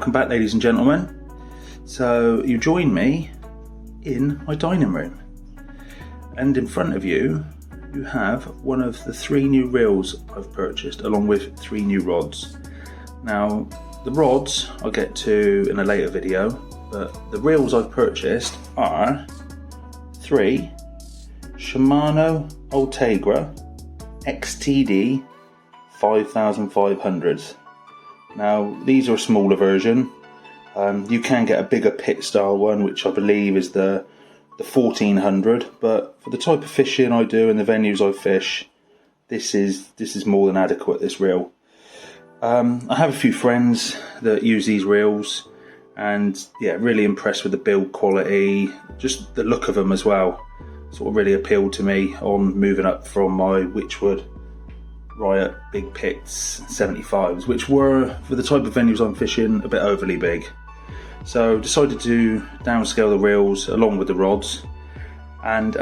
welcome back, ladies and gentlemen. So you join me in my dining room, and in front of you you have one of the 3 new reels I've purchased, along with 3 new rods. Now the rods I'll get to in a later video, but the reels I've purchased are 3 Shimano Ultegra XTD 5500s. Now these are a smaller version. You can get a bigger pit style one, which I believe is the 1400, but for the type of fishing I do and the venues I fish, this is more than adequate, this reel. I have a few friends that use these reels, and yeah, really impressed with the build quality, just the look of them as well. Sort of really appealed to me on moving up from my Witchwood Riot Big Pits 75s, which were, for the type of venues I'm fishing, a bit overly big. So decided to downscale the reels along with the rods, and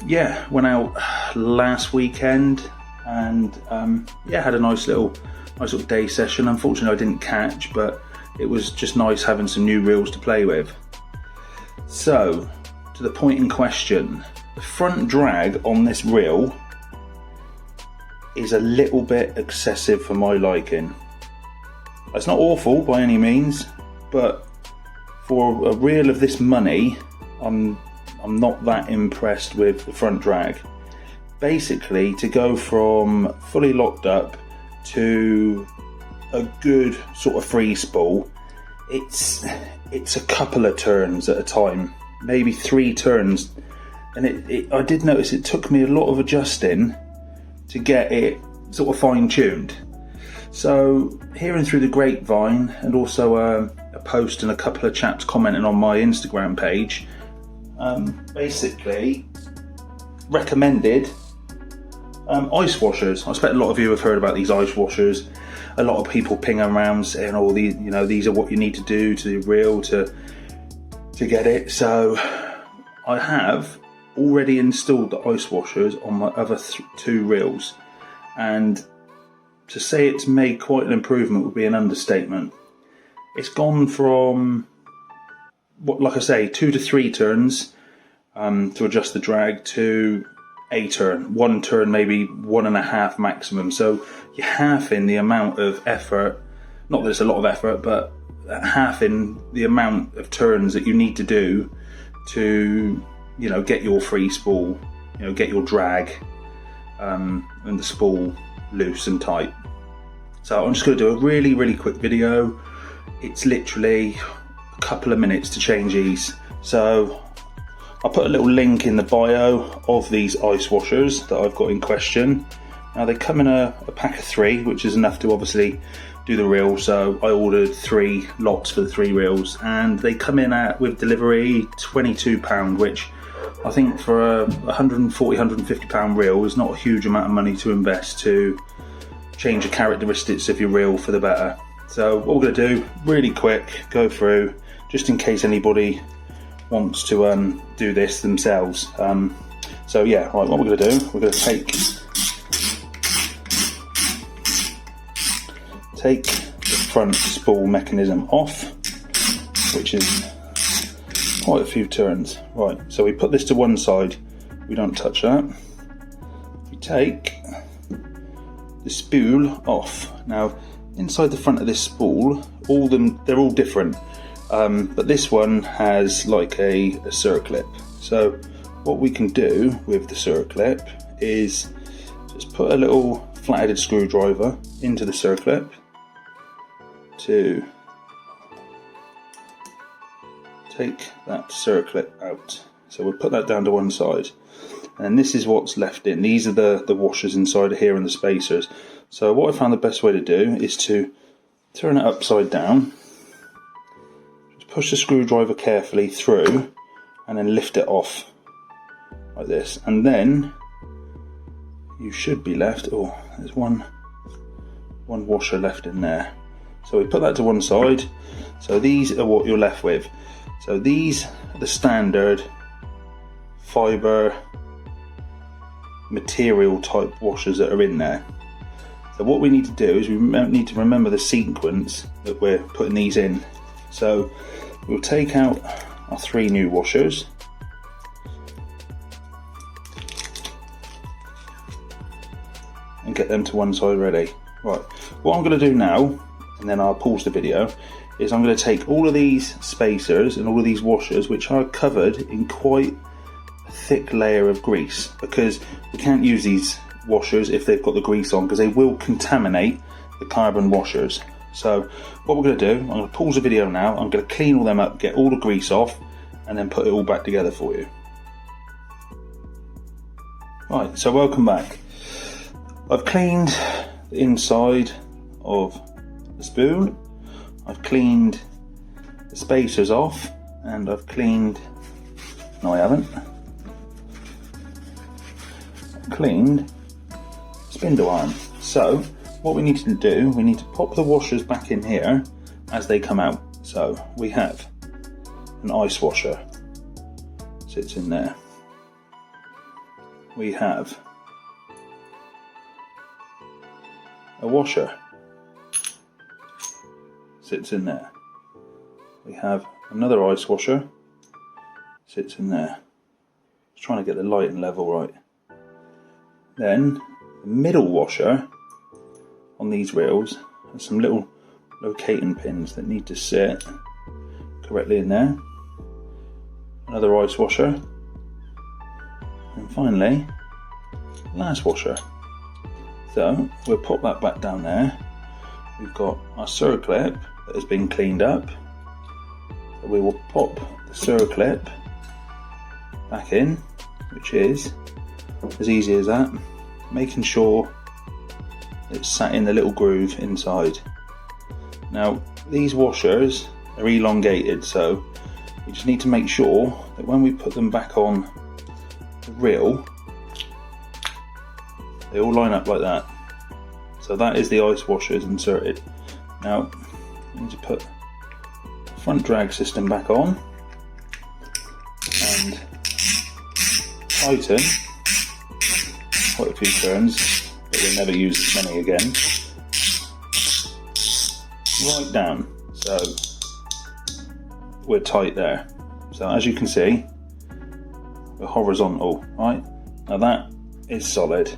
yeah, went out last weekend and yeah, had a nice little day session. Unfortunately I didn't catch, but it was just nice having some new reels to play with. So to the point in question, the front drag on this reel is a little bit excessive for my liking. It's not awful by any means, but for a reel of this money, I'm not that impressed with the front drag. Basically, to go from fully locked up to a good sort of free spool, it's a couple of turns at a time, maybe 3 turns, and I did notice it took me a lot of adjusting to get it sort of fine-tuned. So hearing through the grapevine, and also a post and a couple of chaps commenting on my Instagram page, basically recommended ice washers. I expect a lot of you have heard about these ice washers. A lot of people ping around saying, "Oh, these are what you need to do to the reel to get it." So I have already installed the ice washers on my other 2 reels, and to say it's made quite an improvement would be an understatement. It's gone from, like I say, 2 to 3 turns to adjust the drag, to a turn, 1 turn, maybe 1.5 maximum. So you're halving the amount of effort. Not that it's a lot of effort, but halving the amount of turns that you need to do to, get your free spool, get your drag and the spool loose and tight. So I'm just going to do a really, really quick video. It's literally a couple of minutes to change these. So I'll put a little link in the bio of these ice washers that I've got in question. Now they come in a pack of 3, which is enough to obviously do the reel. So I ordered 3 lots for the 3 reels, and they come in at, with delivery, £22, which I think for a £140, £150 reel is not a huge amount of money to invest to change the characteristics of your reel for the better. So what we're going to do, really quick, go through, just in case anybody wants to do this themselves. So yeah, right, what we're going to do, we're going to take the front spool mechanism off, which is quite a few turns. Right, so we put this to one side, we don't touch that. We take the spool off. Now inside the front of this spool, they're all different, but this one has like a circlip. So what we can do with the circlip is just put a little flat-headed screwdriver into the circlip to take that circlip out. So we'll put that down to one side, and this is what's left in. These are the washers inside here and the spacers. So what I found the best way to do is to turn it upside down, just push the screwdriver carefully through, and then lift it off like this, and then you should be left, oh, there's one washer left in there. So we put that to one side. So these are what you're left with. So these are the standard fibre material type washers that are in there. So what we need to do is we need to remember the sequence that we're putting these in. So we'll take out our 3 new washers. And get them to one side ready. Right, what I'm going to do now, and then I'll pause the video, is I'm going to take all of these spacers and all of these washers, which are covered in quite a thick layer of grease, because we can't use these washers if they've got the grease on, because they will contaminate the carbon washers. So what we're going to do, I'm going to pause the video now, I'm going to clean all them up, get all the grease off, and then put it all back together for you. Right, so welcome back. I've cleaned the inside of the spoon, I've cleaned the spacers off, and I've cleaned, no I haven't, I've cleaned the spindle arm. So what we need to do, we need to pop the washers back in here as they come out. So we have an ice washer, sits in there. We have a washer, sits in there. We have another ice washer, sits in there. Just trying to get the light and level right. Then the middle washer on these reels has some little locating pins that need to sit correctly in there. Another ice washer. And finally, last washer. So we'll pop that back down there. We've got our circlip that has been cleaned up. So we will pop the circlip back in, which is as easy as that, making sure it's sat in the little groove inside. Now these washers are elongated, so we just need to make sure that when we put them back on the reel, they all line up like that. So that is the ice washers inserted. Now we need to put the front drag system back on and tighten quite a few turns, but we'll never use as many again. Right down, so we're tight there. So as you can see, we're horizontal, right? Now that is solid.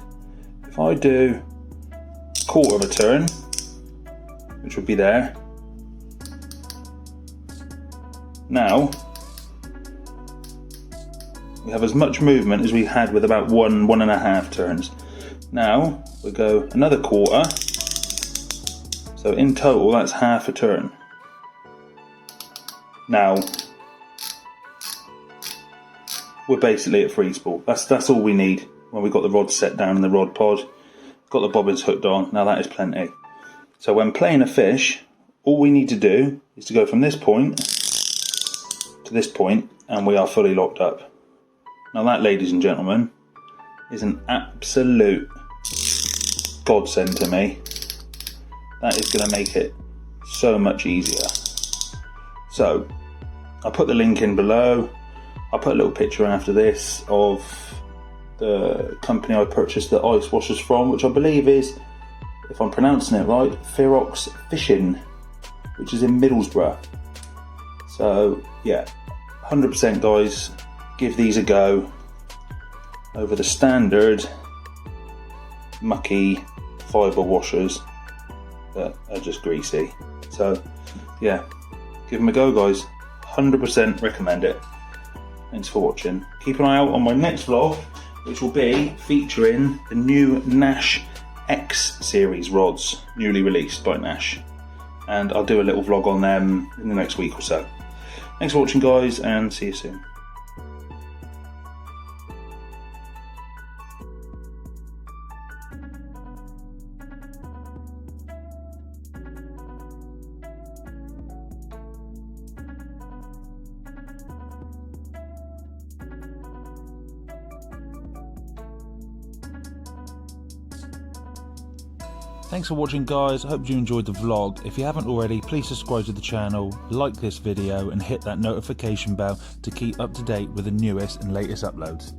If I do a quarter of a turn, which would be there, now we have as much movement as we had with about 1.5 turns. Now we'll go another quarter, so in total that's half a turn. Now we're basically at free spool. That's all we need when we've got the rod set down in the rod pod, got the bobbins hooked on. Now that is plenty. So when playing a fish, all we need to do is to go from this point to this point, and we are fully locked up. Now that, ladies and gentlemen, is an absolute godsend to me. That is going to make it so much easier. So I'll put the link in below. I'll put a little picture in after this of the company I purchased the ice washers from, which I believe is, if I'm pronouncing it right, Ferox Fishing, which is in Middlesbrough. So yeah, 100% guys, give these a go over the standard mucky fibre washers that are just greasy. So yeah, give them a go guys, 100% recommend it. Thanks for watching. Keep an eye out on my next vlog, which will be featuring the new Nash X series rods, newly released by Nash, and I'll do a little vlog on them in the next week or so. Thanks for watching guys, and see you soon. Thanks for watching guys, I hope you enjoyed the vlog. If you haven't already, please subscribe to the channel, like this video and hit that notification bell to keep up to date with the newest and latest uploads.